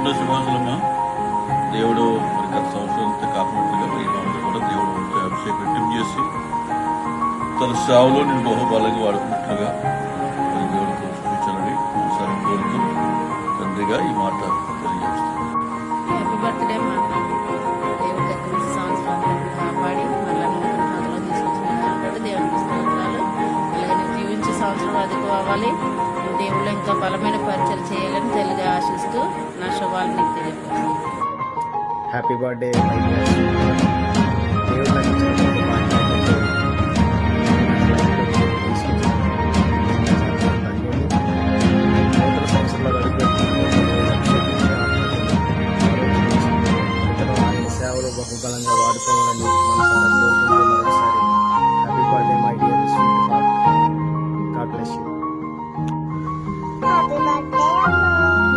ఉండే సింహాచలమ్మ దేవుడు మరి గత సంవత్సరంతో కాపాడుతుగా ఈ సంవత్సరం కూడా దేవుడు అభిషేకం చేసి తన సేవలో నేను బహుబలంగా వాడుకున్నట్లుగా మరి దేవుడితో చూపించాలని ఒకసారి కోరుతూ తండ్రిగా ఈ మాట తెలియజేస్తాను. హ్యాపీ బర్త్డే మా దేవుడి దగ్గర నుంచి సంవత్సరాలు కాపాడి మళ్ళీ నూతన పదలో తీసుకొచ్చిన దేవుడికి స్తోత్రాలు. అలాగే జీవించే సంవత్సరం అదుపు అవ్వాలి, దేవుళ్ళు ఇంకా బలమైన పరిచయం చేయాలని తెలియగా ఆశిస్తూ నా శుభాలు నీకు తెలియపరుస్తాను. హ్యాపీ బర్త్డే దేవుడు